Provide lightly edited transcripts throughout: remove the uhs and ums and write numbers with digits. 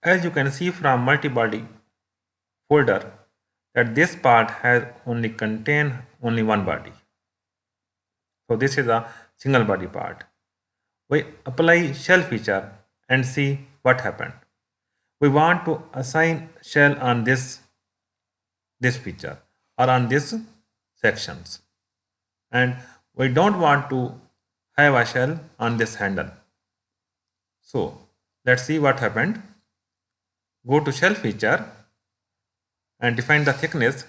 As you can see from multibody folder that this part has only contain only one body. So this is a single body part. We apply shell feature and see what happened. We want to assign shell on this feature or on this sections, and we don't want to have a shell on this handle. So let's see what happened. Go to shell feature and define the thickness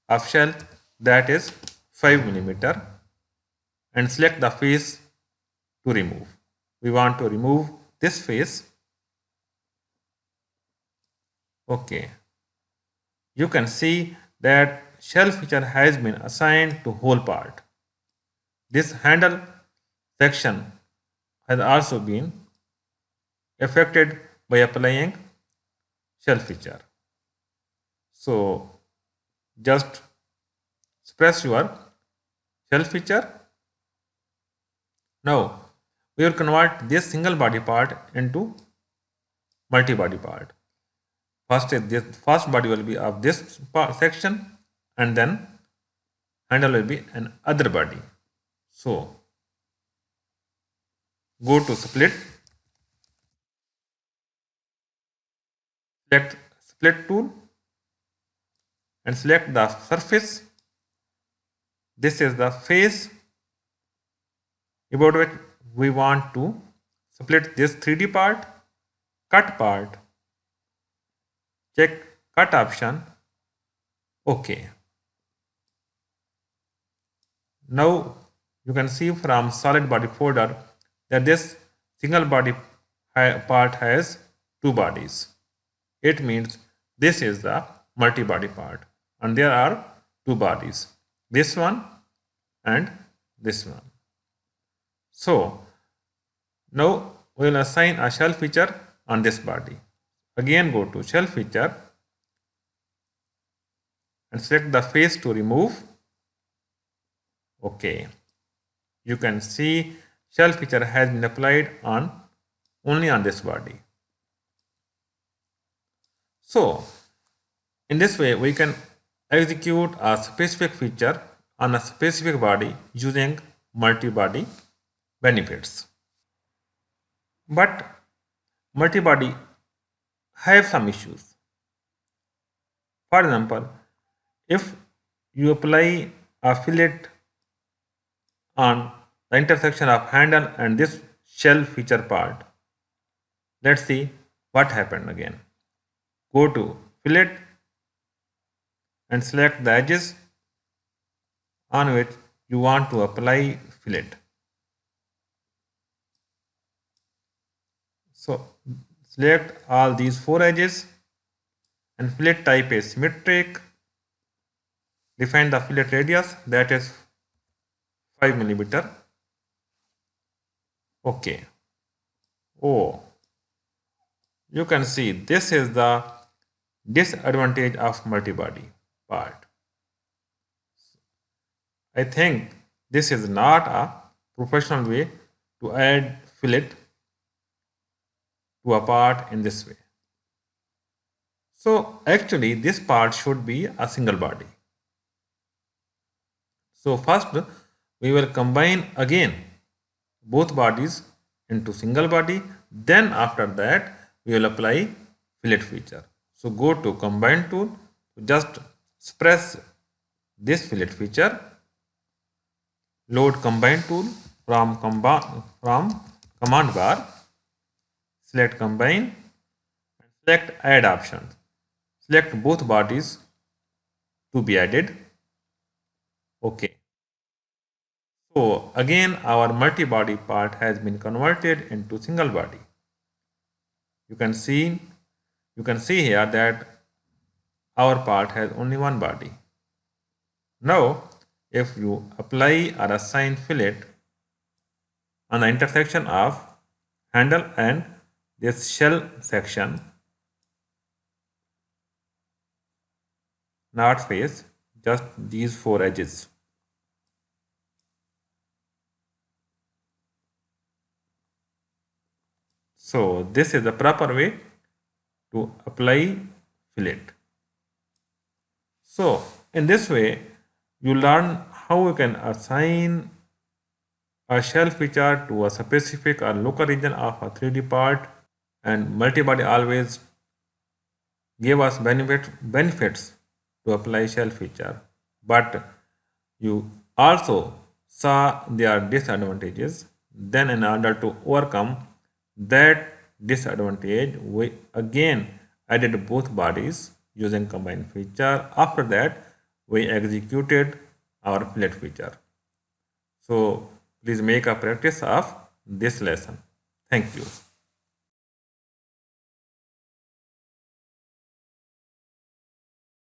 of shell, that is 5 millimeter, and select the face to remove. We want to remove this face. Okay, you can see that shell feature has been assigned to whole part. This handle section has also been affected by applying shell feature. So just press your shell feature. Now we will convert this single body part into multi-body part. First, this first body will be of this section, and then handle will be an other body. So go to split, select split tool, and select the surface. This is the face about which we want to split this 3D part, cut part. Check cut option. OK. Now you can see from solid body folder that this single body part has two bodies. It means this is the multi-body part, and there are two bodies, this one and this one. So now we will assign a shell feature on this body. Again go to shell feature and select the face to remove. OK. You can see shell feature has been applied on only on this body. So in this way we can execute a specific feature on a specific body using multi-body benefits. But multi-body have some issues. For example, if you apply a fillet on the intersection of handle and this shell feature part, let's see what happened again. Go to fillet and select the edges on which you want to apply fillet. So select all these four edges and fillet type is symmetric. Define the fillet radius, that is 5 millimeter. OK. Oh, you can see this is the disadvantage of multi-body part. I think this is not a professional way to add fillet to a part in this way. So actually this part should be a single body. So first we will combine again both bodies into single body. Then after that we will apply fillet feature. So go to combine tool, just press this fillet feature, load combine tool from command bar, select combine, and select add option. Select both bodies to be added. OK. So again our multi-body part has been converted into single body. You can see here that our part has only one body. Now if you apply or assign fillet on the intersection of handle and this shell section, not face, just these four edges. So this is the proper way to apply fillet. So in this way, you learn how you can assign a shell feature to a specific or local region of a 3D part, and multibody always gave us benefits to apply shell feature, but you also saw their disadvantages. Then in order to overcome that disadvantage, we again added both bodies using combined feature. After that, we executed our fillet feature. So please make a practice of this lesson. Thank you.